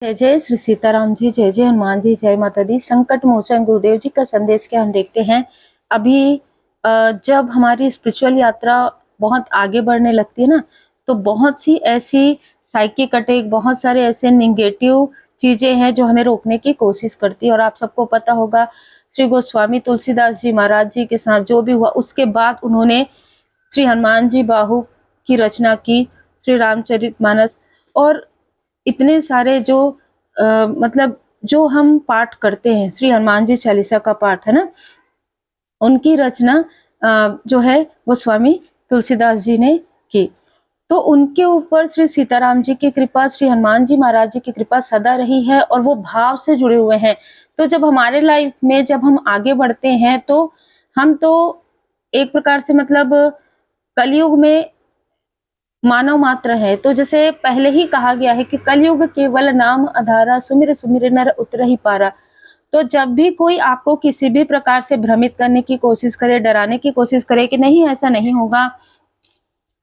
जय जय श्री सीताराम जी, जय जय हनुमान जी, जय माता दी। संकट मोचन गुरुदेव जी का संदेश क्या हम देखते हैं। अभी जब हमारी स्पिरिचुअल यात्रा बहुत आगे बढ़ने लगती है ना, तो बहुत सी ऐसी साइकिक अटैक, बहुत सारे ऐसे निगेटिव चीजें हैं जो हमें रोकने की कोशिश करती है। और आप सबको पता होगा, श्री गोस्वामी तुलसीदास जी महाराज जी के साथ जो भी हुआ, उसके बाद उन्होंने श्री हनुमान जी बाहु की रचना की, श्री रामचरितमानस। और इतने सारे जो मतलब जो हम पाठ करते हैं, श्री हनुमान जी चालीसा का पाठ है ना, उनकी रचना जो है वो स्वामी तुलसीदास जी ने की। तो उनके ऊपर श्री सीताराम जी की कृपा, श्री हनुमान जी महाराज जी की कृपा सदा रही है और वो भाव से जुड़े हुए हैं। तो जब हमारे लाइफ में जब हम आगे बढ़ते हैं, तो हम तो एक प्रकार से मतलब कलयुग में मानव मात्र है। तो जैसे पहले ही कहा गया है कि कलयुग केवल नाम आधारा, सुमिर सुमिर नर उतरहि पारा। तो जब भी कोई आपको किसी भी प्रकार से भ्रमित करने की कोशिश करे, डराने की कोशिश करे कि नहीं ऐसा नहीं होगा,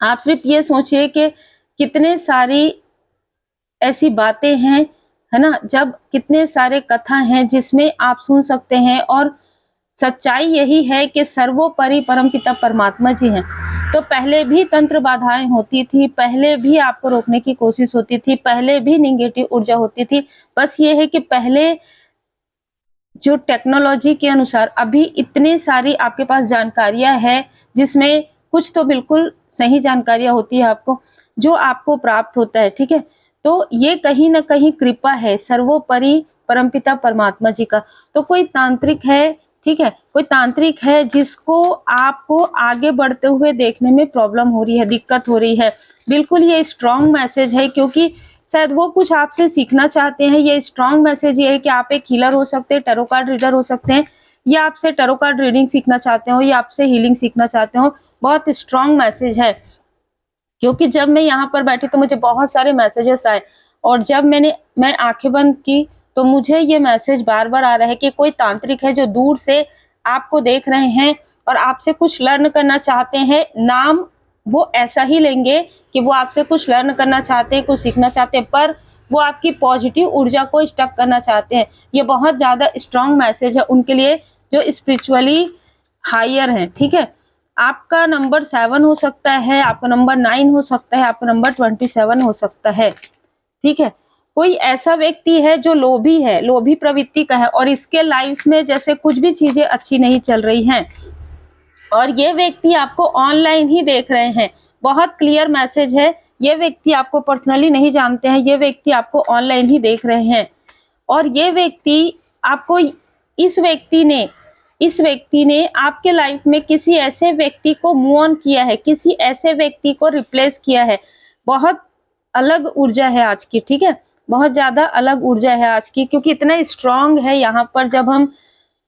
आप सिर्फ ये सोचिए कि कितने सारी ऐसी बातें हैं, है ना, जब कितने सारे कथा हैं जिसमें आप सुन सकते हैं। और सच्चाई यही है कि सर्वोपरि परमपिता परमात्मा जी हैं। तो पहले भी तंत्र बाधाएं होती थी, पहले भी आपको रोकने की कोशिश होती थी, पहले भी निगेटिव ऊर्जा होती थी। बस ये है कि पहले जो टेक्नोलॉजी के अनुसार अभी इतनी सारी आपके पास जानकारियां हैं, जिसमें कुछ तो बिल्कुल सही जानकारियां होती है आपको, जो आपको प्राप्त होता है, ठीक है। तो ये कहीं ना कहीं कृपा है सर्वोपरि परमपिता परमात्मा जी का। तो कोई तांत्रिक है, ठीक है, कोई तांत्रिक है जिसको आपको आगे बढ़ते हुए देखने में प्रॉब्लम हो रही है, दिक्कत हो रही है, बिल्कुल ये स्ट्रॉन्ग मैसेज है, क्योंकि शायद वो कुछ आपसे सीखना चाहते हैं। ये स्ट्रॉन्ग मैसेज ये है कि आप एक हीलर हो सकते हैं, टैरो कार्ड रीडर हो सकते हैं, या आपसे टैरो कार्ड रीडिंग सीखना चाहते हो, या आपसे हीलिंग सीखना चाहते हो। बहुत स्ट्रॉन्ग मैसेज है, क्योंकि जब मैं यहाँ पर बैठी तो मुझे बहुत सारे मैसेजेस आए, और जब मैं आंखें बंद की तो मुझे ये मैसेज बार बार आ रहा है कि कोई तांत्रिक है जो दूर से आपको देख रहे हैं और आपसे कुछ लर्न करना चाहते हैं। नाम वो ऐसा ही लेंगे कि वो आपसे कुछ लर्न करना चाहते हैं, कुछ सीखना चाहते हैं, पर वो आपकी पॉजिटिव ऊर्जा को स्टक करना चाहते हैं। ये बहुत ज्यादा स्ट्रॉन्ग मैसेज है उनके लिए जो स्पिरिचुअली हायर है, ठीक है। आपका नंबर 7 हो सकता है, आपका नंबर 9 हो सकता है, आपका नंबर 27 हो सकता है, ठीक है। कोई ऐसा व्यक्ति है जो लोभी है, लोभी प्रवृत्ति का है, और इसके लाइफ में जैसे कुछ भी चीजें अच्छी नहीं चल रही हैं, और ये व्यक्ति आपको ऑनलाइन ही देख रहे हैं। बहुत क्लियर मैसेज है, ये व्यक्ति आपको पर्सनली नहीं जानते हैं, ये व्यक्ति आपको ऑनलाइन ही देख रहे हैं। और ये व्यक्ति आपको इस व्यक्ति ने आपके लाइफ में किसी ऐसे व्यक्ति को मूव ऑन किया है, किसी ऐसे व्यक्ति को रिप्लेस किया है। बहुत अलग ऊर्जा है आज की, ठीक है, बहुत ज्यादा अलग ऊर्जा है आज की, क्योंकि इतना स्ट्रांग है। यहाँ पर जब हम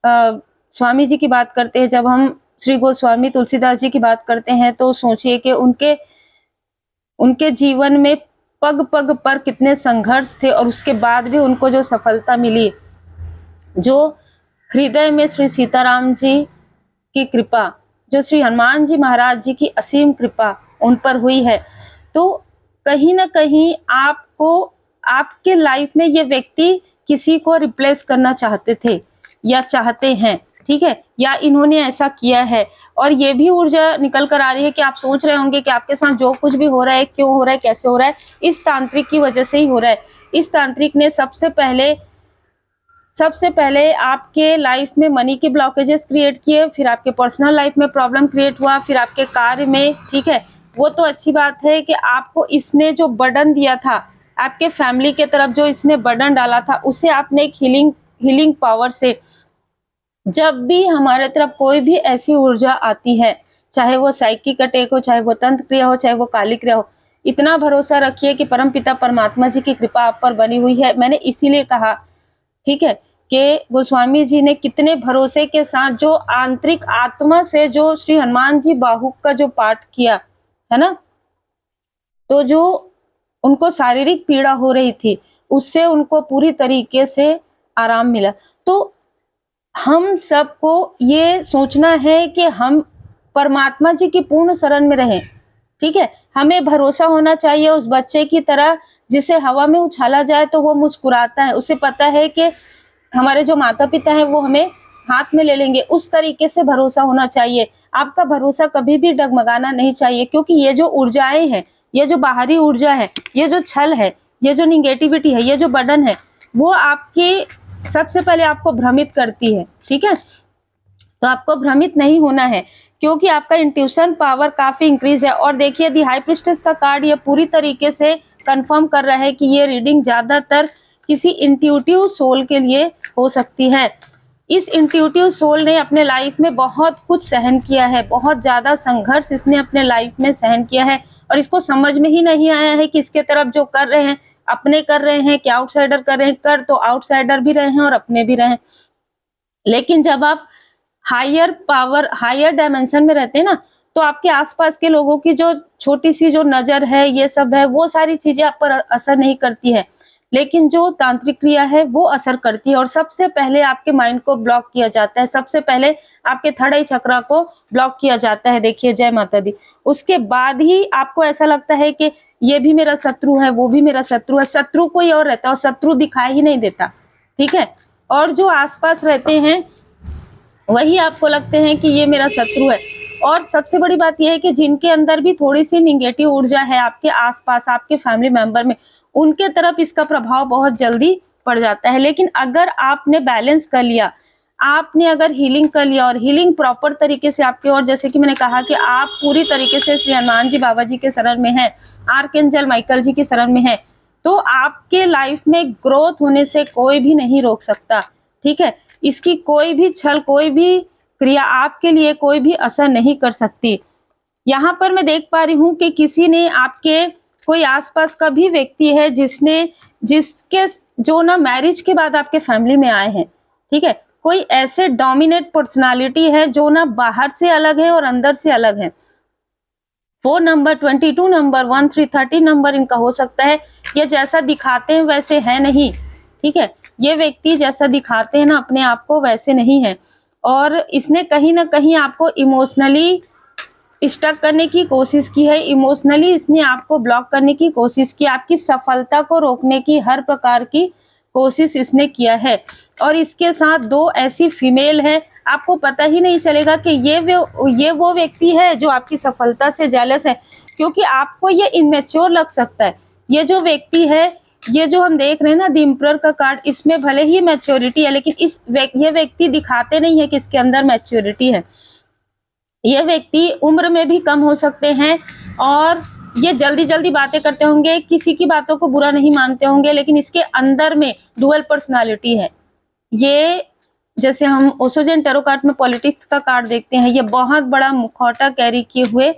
स्वामी जी की बात करते हैं, जब हम श्री गोस्वामी तुलसीदास जी की बात करते हैं, तो सोचिए कि उनके जीवन में पग पग पर कितने संघर्ष थे, और उसके बाद भी उनको जो सफलता मिली, जो हृदय में श्री सीताराम जी की कृपा, जो श्री हनुमान जी महाराज जी की असीम कृपा उन पर हुई है। तो कहीं ना कहीं आपको, आपके लाइफ में ये व्यक्ति किसी को रिप्लेस करना चाहते थे या चाहते हैं, ठीक है, या इन्होंने ऐसा किया है। और ये भी ऊर्जा निकल कर आ रही है कि आप सोच रहे होंगे कि आपके साथ जो कुछ भी हो रहा है, क्यों हो रहा है, कैसे हो रहा है, इस तांत्रिक की वजह से ही हो रहा है। इस तांत्रिक ने सबसे पहले आपके लाइफ में मनी के ब्लॉकेजेस क्रिएट किए, फिर आपके पर्सनल लाइफ में प्रॉब्लम क्रिएट हुआ, फिर आपके कार्य में, ठीक है। वो तो अच्छी बात है कि आपको इसने जो बर्डन दिया था, आपके फैमिली के तरफ जो इसने बर्डन डाला था, उसे आपने एक हीलिंग पावर से, जब भी हमारे तरफ कोई भी ऐसी ऊर्जा आती है, चाहे वो साइकिक अटैक हो, चाहे वो तंत्र क्रिया हो, चाहे वो काली क्रिया हो, इतना भरोसा रखिए कि परमपिता परमात्मा जी की कृपा आप पर बनी हुई है। मैंने इसीलिए कहा, ठीक है, कि गोस्वामी जी ने कितने भरोसे के साथ जो आंतरिक आत्मा से जो श्री हनुमान जी बाहु का जो पाठ किया है ना, तो जो उनको शारीरिक पीड़ा हो रही थी, उससे उनको पूरी तरीके से आराम मिला। तो हम सबको ये सोचना है कि हम परमात्मा जी की पूर्ण शरण में रहें, ठीक है। हमें भरोसा होना चाहिए उस बच्चे की तरह जिसे हवा में उछाला जाए तो वो मुस्कुराता है, उसे पता है कि हमारे जो माता-पिता हैं वो हमें हाथ में ले लेंगे, उस तरीके से भरोसा होना चाहिए। आपका भरोसा कभी भी डगमगाना नहीं चाहिए, क्योंकि ये जो ऊर्जाएँ हैं, ये जो बाहरी ऊर्जा है, ये जो छल है, ये जो नेगेटिविटी है, ये जो बर्डन है, वो आपकी सबसे पहले आपको भ्रमित करती है, ठीक है? तो आपको भ्रमित नहीं होना है, क्योंकि आपका इंट्यूशन पावर काफ़ी इंक्रीज़ है। और देखिए दी हाई प्रीस्टेस का कार्ड ये पूरी तरीके से कन्फर्म कर रहा है कि ये रीडिंग ज़्यादातर किसी इंट्यूटिव सोल के लिए हो सकती है। इस इंट्यूटिव सोल ने अपने लाइफ में बहुत कुछ सहन किया है, बहुत ज़्यादा संघर्ष इसने अपने लाइफ में सहन किया है, और इसको समझ में ही नहीं आया है कि इसके तरफ जो कर रहे हैं, अपने कर रहे हैं कि आउटसाइडर कर रहे हैं। कर तो आउटसाइडर भी रहे हैं और अपने भी रहे हैं। लेकिन जब आप हायर पावर, हायर डायमेंशन में रहते हैं ना, तो आपके आसपास के लोगों की जो छोटी-सी जो नज़र है, ये सब है, वो सारी चीज़ें आप पर असर नहीं करती है। लेकिन जो तांत्रिक क्रिया है, वो असर करती है, और सबसे पहले आपके माइंड को ब्लॉक किया जाता है, सबसे पहले आपके थर्ड आई चक्रा को ब्लॉक किया जाता है। देखिए, जय माता दी। उसके बाद ही आपको ऐसा लगता है कि ये भी मेरा शत्रु है, वो भी मेरा शत्रु है। शत्रु कोई और रहता है और शत्रु दिखाई ही नहीं देता, ठीक है? और जो आस-पास रहते हैं, वही आपको लगते हैं कि ये मेरा शत्रु है। और सबसे बड़ी बात ये है कि जिनके अंदर भी थोड़ी-सी नेगेटिव ऊर्जा है आपके आस-पास, आपके फैमिली मेंबर में, उनके तरफ इसका प्रभाव बहुत जल्दी पड़ जाता है। लेकिन अगर आपने बैलेंस कर लिया, आपने अगर हीलिंग कर लिया, और हीलिंग प्रॉपर तरीके से आपके, और जैसे कि मैंने कहा कि आप पूरी तरीके से श्री हनुमान जी बाबा जी के शरण में हैं, आर्कएंजल माइकल जी के शरण में हैं, तो आपके लाइफ में ग्रोथ होने से कोई भी नहीं रोक सकता, ठीक है? इसकी कोई भी छल, कोई भी क्रिया आपके लिए कोई भी असर नहीं कर सकती। यहाँ पर मैं देख पा रही हूँ कि किसी ने आपके, कोई आस-पास का भी व्यक्ति है जिसके जो ना मैरिज के बाद आपके फैमिली में आए हैं, ठीक है? कोई ऐसे डोमिनेट पर्सनैलिटी है जो ना बाहर से अलग है और अंदर से अलग है। 4 नंबर, 22 नंबर, 13, 30 नंबर इनका हो सकता है। ये जैसा दिखाते हैं वैसे है नहीं, ठीक है? ये व्यक्ति जैसा दिखाते हैं ना अपने आप को, वैसे नहीं है, और इसने कहीं न कहीं आपको इमोशनली स्टक करने की कोशिश की है, इमोशनली इसने आपको ब्लॉक करने की कोशिश की, आपकी सफलता को रोकने की हर प्रकार की कोशिश इसने किया है। और इसके साथ 2 ऐसी फीमेल है, आपको पता ही नहीं चलेगा कि ये वो व्यक्ति है जो आपकी सफलता से जेलस है, क्योंकि आपको ये इमैच्योर लग सकता है। ये जो व्यक्ति है, ये जो हम देख रहे हैं ना द एम्परर का कार्ड, इसमें भले ही मैच्योरिटी है, लेकिन ये व्यक्ति दिखाते नहीं है कि इसके अंदर मैच्योरिटी है। ये व्यक्ति उम्र में भी कम हो सकते हैं, और ये जल्दी-जल्दी बातें करते होंगे, किसी की बातों को बुरा नहीं मानते होंगे, लेकिन इसके अंदर में डुअल पर्सनैलिटी है। ये, जैसे हम ओशोजन टैरो कार्ड में पॉलिटिक्स का कार्ड देखते हैं, ये बहुत बड़ा मुखौटा कैरी किए हुए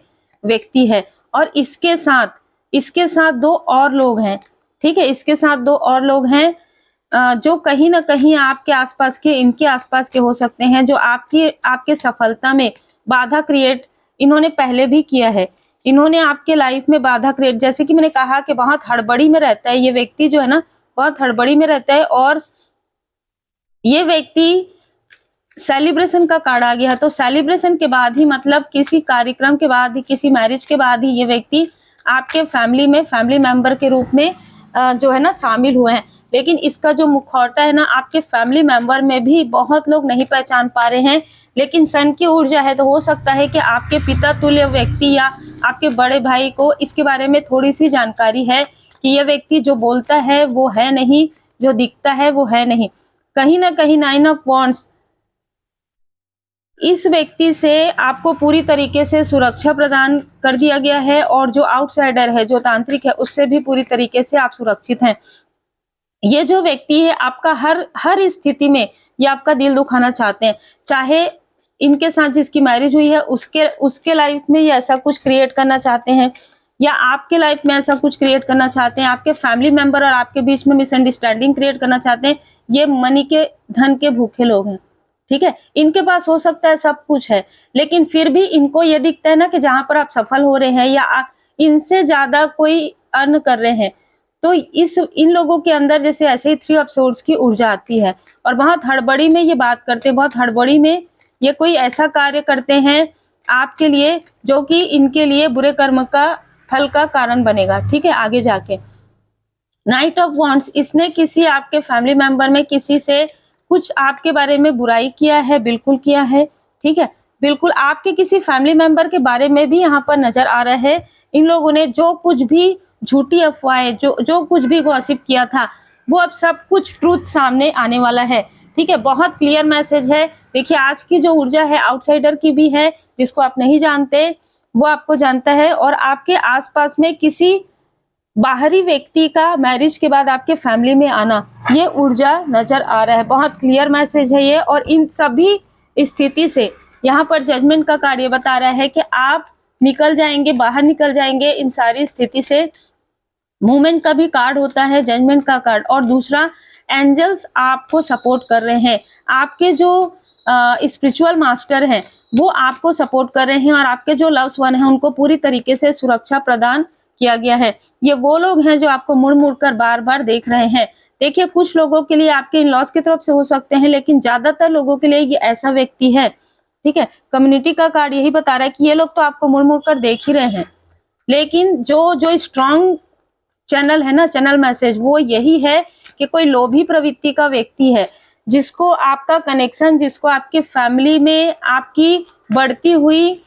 व्यक्ति है, और इसके साथ 2 और लोग हैं, ठीक है? इसके साथ 2 और लोग हैं, जो कहीं न कहीं आपके आस-पास के, इनके आस-पास के हो सकते हैं, जो आपके सफलता में बाधा क्रिएट इन्होंने पहले भी किया है। इन्होंने आपके लाइफ में बाधा क्रिएट, जैसे कि मैंने कहा कि बहुत हड़बड़ी में रहता है ये व्यक्ति, जो है ना, बहुत हड़बड़ी में रहता है। और ये व्यक्ति, सेलिब्रेशन का कार्ड आ गया, तो सेलिब्रेशन के बाद ही, मतलब किसी कार्यक्रम के बाद ही, किसी मैरिज के बाद ही ये व्यक्ति आपके फैमिली में फैमिली मेंबर के रूप में जो है ना शामिल हुए हैं। लेकिन इसका जो मुखौटा है ना, आपके फैमिली मेंबर में भी बहुत लोग नहीं पहचान पा रहे हैं, लेकिन सन की ऊर्जा है, तो हो सकता है कि आपके पिता तुल्य व्यक्ति या आपके बड़े भाई को इसके बारे में थोड़ी-सी जानकारी है कि ये व्यक्ति जो बोलता है वो है नहीं, जो दिखता है वो है नहीं। कहीं न कहीं 9 ऑफ वांड्स, इस व्यक्ति से आपको पूरी तरीके से सुरक्षा प्रदान कर दिया गया है, और जो आउटसाइडर है, जो तांत्रिक है, उससे भी पूरी तरीके से आप सुरक्षित हैं। ये जो व्यक्ति है, आपका हर स्थिति में ये आपका दिल दुखाना चाहते हैं। चाहे इनके साथ जिसकी मैरिज हुई है, उसके लाइफ में ये ऐसा कुछ क्रिएट करना चाहते हैं, या आपके लाइफ में ऐसा कुछ क्रिएट करना चाहते हैं, आपके फैमिली मेंबर और आपके बीच में मिसअंडरस्टैंडिंग क्रिएट करना चाहते हैं। ये मनी के, धन के भूखे लोग हैं, ठीक है? इनके पास हो सकता है सब कुछ है, लेकिन फिर भी इनको ये दिखता है ना कि जहाँ पर आप सफल हो रहे हैं, या इनसे ज़्यादा कोई अर्न कर रहे हैं, तो इन लोगों के अंदर जैसे ऐसे ही 3 ऑफ सोर्ड्स की ऊर्जा आती है, और बहुत हड़बड़ी में ये बात करते हैं, बहुत हड़बड़ी में ये कोई ऐसा कार्य करते हैं आपके लिए, जो कि इनके लिए बुरे कर्म का फल का कारण बनेगा, ठीक है, आगे जाके। नाइट ऑफ वॉन्ड्स, इसने किसी आपके फैमिली मेंबर में किसी से कुछ आपके बारे में बुराई किया है, बिल्कुल किया है, ठीक है। बिल्कुल आपके किसी फैमिली मेंबर के बारे में भी यहाँ पर नजर आ रहा है। इन लोगों ने जो कुछ भी झूठी अफवाहें, जो जो कुछ भी गॉसिप किया था, वो अब सब कुछ ट्रूथ सामने आने वाला है, ठीक है। बहुत क्लियर मैसेज है। देखिए आज की जो ऊर्जा है आउटसाइडर की भी है, जिसको आप नहीं जानते वो आपको जानता है, और आपके आसपास में किसी बाहरी व्यक्ति का मैरिज के बाद आपके फैमिली में आना, ये ऊर्जा नजर आ रहा है। बहुत क्लियर मैसेज है ये। और इन सभी स्थिति से यहाँ पर जजमेंट का कार्य बता रहा है कि आप निकल जाएंगे, बाहर निकल जाएंगे इन सारी स्थिति से। मूवमेंट का भी कार्ड होता है, जजमेंट का कार्ड। और दूसरा, एंजल्स आपको सपोर्ट कर रहे हैं। आपके जो स्पिरिचुअल मास्टर हैं वो आपको सपोर्ट कर रहे हैं, और आपके जो लव्स वन हैं उनको पूरी तरीके से सुरक्षा प्रदान किया गया है। ये वो लोग हैं जो आपको मुड़ मुड़ कर बार बार देख रहे हैं। देखिए कुछ लोगों के लिए आपके इन लॉस की तरफ से हो सकते हैं, लेकिन ज्यादातर लोगों के लिए ये ऐसा व्यक्ति है, ठीक है। कम्युनिटी का कार्ड यही बता रहा है कि ये लोग तो आपको मुड़ मुड़ कर देख ही रहे हैं, लेकिन जो जो स्ट्रांग चैनल है ना, चैनल मैसेज, वो यही है कि कोई लोभी प्रवृत्ति का व्यक्ति है, जिसको आपका कनेक्शन, जिसको आपके फैमिली में आपकी बढ़ती हुई,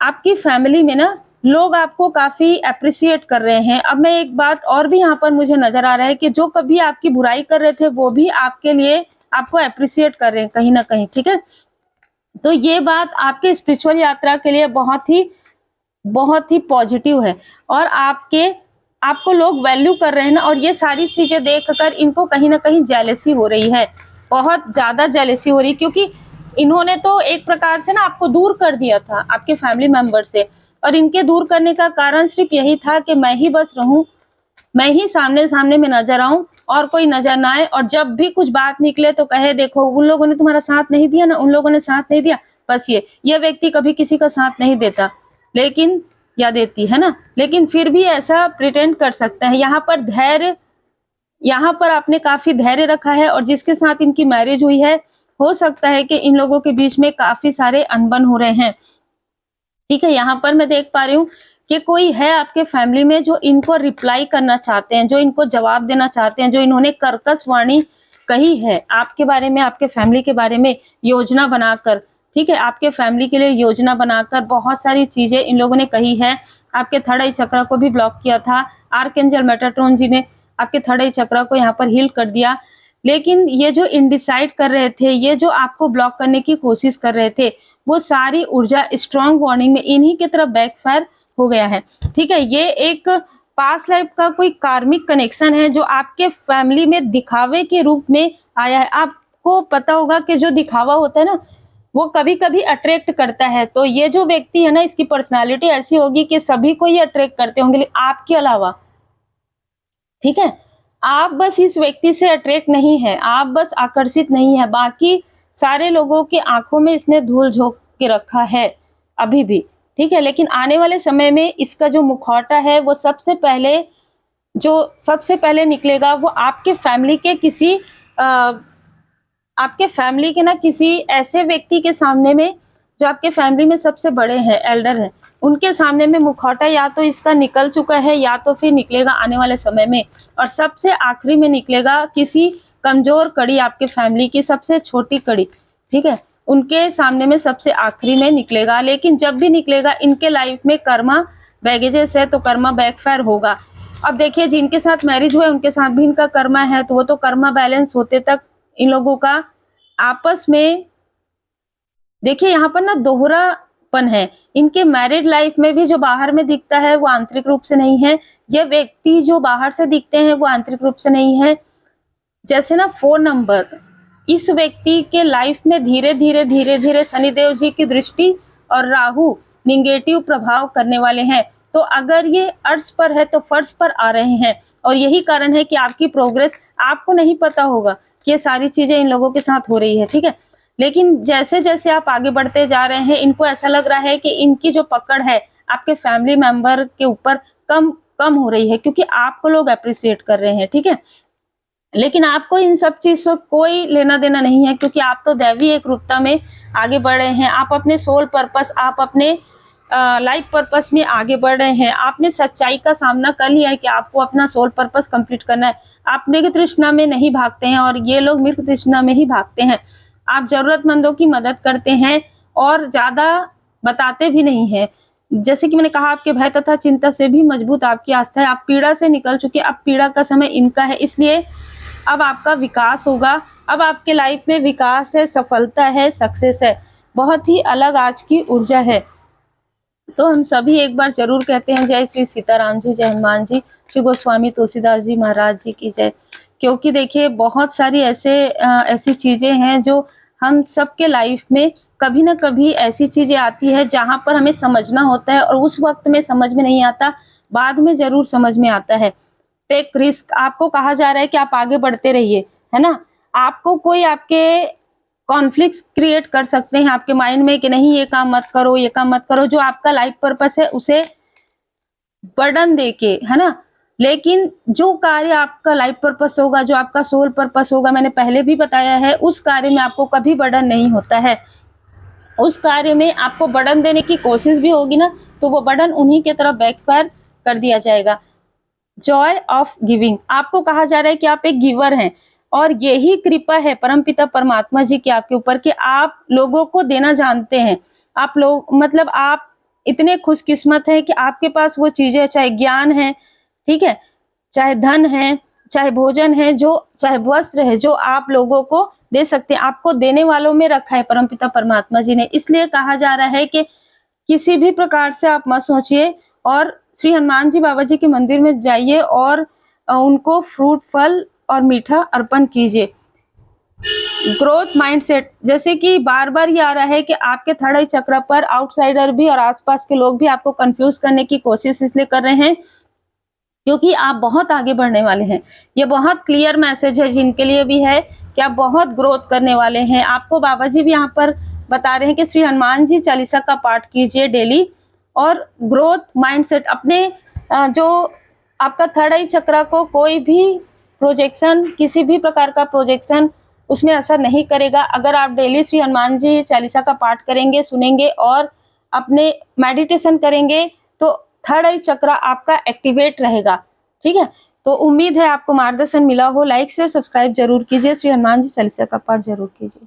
आपकी फैमिली में ना लोग आपको काफी अप्रिशिएट कर रहे हैं। अब मैं एक बात और भी यहाँ पर मुझे नजर आ रहा है कि जो कभी आपकी बुराई कर रहे थे वो भी आपके लिए आपको अप्रिशिएट कर रहे हैं कहीं ना कहीं, ठीक है। तो ये बात आपके स्पिरिचुअल यात्रा के लिए बहुत ही पॉजिटिव है, और आपको लोग वैल्यू कर रहे हैं ना। और ये सारी चीजें देखकर इनको कहीं ना कहीं जेलसी हो रही है, बहुत ज्यादा जेलसी हो रही, क्योंकि इन्होंने तो एक प्रकार से ना आपको दूर कर दिया था आपके फैमिली मेंबर से, और इनके दूर करने का कारण सिर्फ यही था कि मैं ही बस रहूं, मैं ही सामने सामने में नजर आऊं और कोई नजर ना आए। और जब भी कुछ बात निकले तो कहे देखो उन लोगों ने तुम्हारा साथ नहीं दिया ना, उन लोगों ने साथ नहीं दिया। बस ये व्यक्ति कभी किसी का साथ नहीं देता, लेकिन या देती है ना, लेकिन फिर भी ऐसा प्रिटेंड कर सकता है। यहाँ पर धैर्य, यहाँ पर आपने काफी धैर्य रखा है, और जिसके साथ इनकी मैरिज हुई है, हो सकता है कि इन लोगों के बीच में काफी सारे अनबन हो रहे हैं, ठीक है। यहाँ पर मैं देख पा रही हूँ कि कोई है आपके फैमिली में जो इनको रिप्लाई करना चाहते हैं, जो इनको जवाब देना चाहते हैं, जो इन्होंने कर्कश वाणी कही है आपके बारे में, आपके फैमिली के बारे में योजना बनाकर, ठीक है। आपके फैमिली के लिए योजना बनाकर बहुत सारी चीजें इन लोगों ने कही है। आपके थर्ड आई चक्र को भी ब्लॉक किया था। आर्कएंजल मेटाट्रॉन जी ने आपके थर्ड आई चक्र को यहाँ पर हील कर दिया। लेकिन ये जो इनडिसाइड कर रहे थे, ये जो आपको ब्लॉक करने की कोशिश कर रहे थे, वो सारी ऊर्जा स्ट्रॉन्ग वार्निंग में इन्हीं की तरफ बैकफायर हो गया है, ठीक है। ये एक पास्ट लाइफ का कोई कार्मिक कनेक्शन है जो आपके फैमिली में दिखावे के रूप में आया है। आपको पता होगा कि जो दिखावा होता है ना, वो कभी कभी अट्रैक्ट करता है। तो ये जो व्यक्ति है ना, इसकी पर्सनालिटी ऐसी होगी कि सभी को ये अट्रैक्ट करते होंगे, लेकिन आपके अलावा, ठीक है। आप बस इस व्यक्ति से अट्रैक्ट नहीं है, आप बस आकर्षित नहीं है, बाकी सारे लोगों की आंखों में इसने धूल झोंक के रखा है अभी भी, ठीक है। लेकिन आने वाले समय में इसका जो मुखौटा है वो सबसे पहले निकलेगा, वो आपके फैमिली के किसी आपके फैमिली के ना किसी ऐसे व्यक्ति के सामने में, जो आपके फैमिली में सबसे बड़े हैं, एल्डर हैं, उनके सामने में मुखौटा या तो इसका निकल चुका है या तो फिर निकलेगा आने वाले समय में। और सबसे आखिरी में निकलेगा किसी कमजोर कड़ी, आपके फैमिली की सबसे छोटी कड़ी, ठीक है, उनके सामने में सबसे आखिरी में निकलेगा। लेकिन जब भी निकलेगा, इनके लाइफ में कर्मा बैगेजेस है, तो कर्मा बैकफायर होगा। अब देखिए जिनके साथ मैरिज हुआ है उनके साथ भी इनका कर्मा है, तो वो तो कर्मा बैलेंस होते तक इन लोगों का आपस में, देखिए यहाँ पर ना दोहरापन है। इनके मैरिड लाइफ में भी जो बाहर में दिखता है वो आंतरिक रूप से नहीं है। ये व्यक्ति जो बाहर से दिखते हैं वो आंतरिक रूप से नहीं है। जैसे ना 4 नंबर, इस व्यक्ति के लाइफ में धीरे धीरे शनिदेव जी की दृष्टि और राहु निगेटिव प्रभाव करने वाले हैं। तो अगर ये अर्श पर है तो फर्श पर आ रहे हैं, और यही कारण है कि आपकी प्रोग्रेस, आपको नहीं पता होगा कि ये सारी चीजें इन लोगों के साथ हो रही है, ठीक है। लेकिन जैसे जैसे आप आगे बढ़ते जा रहे हैं, इनको ऐसा लग रहा है कि इनकी जो पकड़ है आपके फैमिली मेंबर के ऊपर कम कम हो रही है, क्योंकि आपको लोग अप्रिशिएट कर रहे हैं, ठीक है। लेकिन आपको इन सब चीज से कोई लेना देना नहीं है, क्योंकि आप तो दैवी एक रूपता में आगे बढ़ रहे हैं। आप अपने सोल पर्पस, आप अपने लाइफ पर्पस में आगे बढ़ रहे हैं, आपने सच्चाई का सामना कर लिया है कि आपको अपना सोल पर्पस कंप्लीट करना है, आप मृग तृष्णा में नहीं भागते हैं और ये लोग मृग तृष्णा में ही भागते हैं। आप जरूरतमंदों की मदद करते हैं और ज्यादा बताते भी नहीं हैं। जैसे कि मैंने कहा, आपके भय तथा चिंता से भी मजबूत आपकी आस्था है। आप पीड़ा से निकल चुके, अब पीड़ा का समय इनका है, इसलिए अब आपका विकास होगा। अब आपके लाइफ में विकास है, सफलता है, सक्सेस है, बहुत ही अलग आज की ऊर्जा है। तो हम सभी एक बार जरूर कहते हैं जय श्री सीताराम जी, जय हनुमान जी, श्री गोस्वामी तुलसीदास जी महाराज जी की जय। क्योंकि देखिए बहुत सारी ऐसी चीजें हैं जो हम सबके लाइफ में कभी ना कभी ऐसी चीजें आती है जहां पर हमें समझना होता है और उस वक्त में समझ में नहीं आता, बाद में जरूर समझ में आता है। टेक रिस्क, आपको कहा जा रहा है कि आप आगे बढ़ते रहिए, है ना। आपको कोई आपके कॉन्फ्लिक्ट क्रिएट कर सकते हैं आपके माइंड में कि नहीं ये काम मत करो, ये काम मत करो, जो आपका लाइफ पर्पस है उसे बर्डन देके, है ना। लेकिन जो कार्य आपका लाइफ पर्पस होगा, जो आपका सोल पर्पस होगा, मैंने पहले भी बताया है, उस कार्य में आपको कभी बर्डन नहीं होता है। उस कार्य में आपको बर्डन देने की कोशिश भी होगी ना, तो वो बर्डन उन्हीं के तरफ बैकफायर कर दिया जाएगा। जॉय ऑफ गिविंग, आपको कहा जा रहा है कि आप एक गिवर हैं और यही कृपा है परमपिता परमात्मा जी की आपके ऊपर कि आप लोगों को देना जानते हैं। आप लोग मतलब आप इतने खुशकिस्मत हैं कि आपके पास वो चीजें, चाहे ज्ञान है, ठीक है, चाहे धन है, चाहे भोजन है, जो चाहे वस्त्र है, जो आप लोगों को दे सकते हैं। आपको देने वालों में रखा है परमपिता परमात्मा जी ने। इसलिए कहा जा रहा है कि किसी भी प्रकार से आप मत सोचिए और श्री हनुमान जी बाबा जी के मंदिर में जाइए और उनको फ्रूट, फल और मीठा अर्पण कीजिए। ग्रोथ माइंडसेट, जैसे कि बार बार ये आ रहा है कि आपके थर्ड आई चक्र पर आउटसाइडर भी और आसपास के लोग भी आपको कंफ्यूज करने की कोशिश इसलिए कर रहे हैं क्योंकि आप बहुत आगे बढ़ने वाले हैं। ये बहुत क्लियर मैसेज है जिनके लिए भी है कि आप बहुत ग्रोथ करने वाले हैं। आपको बाबा जी भी यहाँ पर बता रहे हैं कि श्री हनुमान जी चालीसा का पाठ कीजिए डेली और ग्रोथ माइंडसेट, अपने जो आपका थर्ड आई चक्र को कोई भी प्रोजेक्शन, किसी भी प्रकार का प्रोजेक्शन उसमें असर नहीं करेगा। अगर आप डेली श्री हनुमान जी चालीसा का पाठ करेंगे, सुनेंगे और अपने मेडिटेशन करेंगे तो थर्ड आई चक्र आपका एक्टिवेट रहेगा। ठीक है, तो उम्मीद है आपको मार्गदर्शन मिला हो। लाइक शेयर सब्सक्राइब जरूर कीजिए। श्री हनुमान जी चालीसा का पाठ जरूर कीजिए।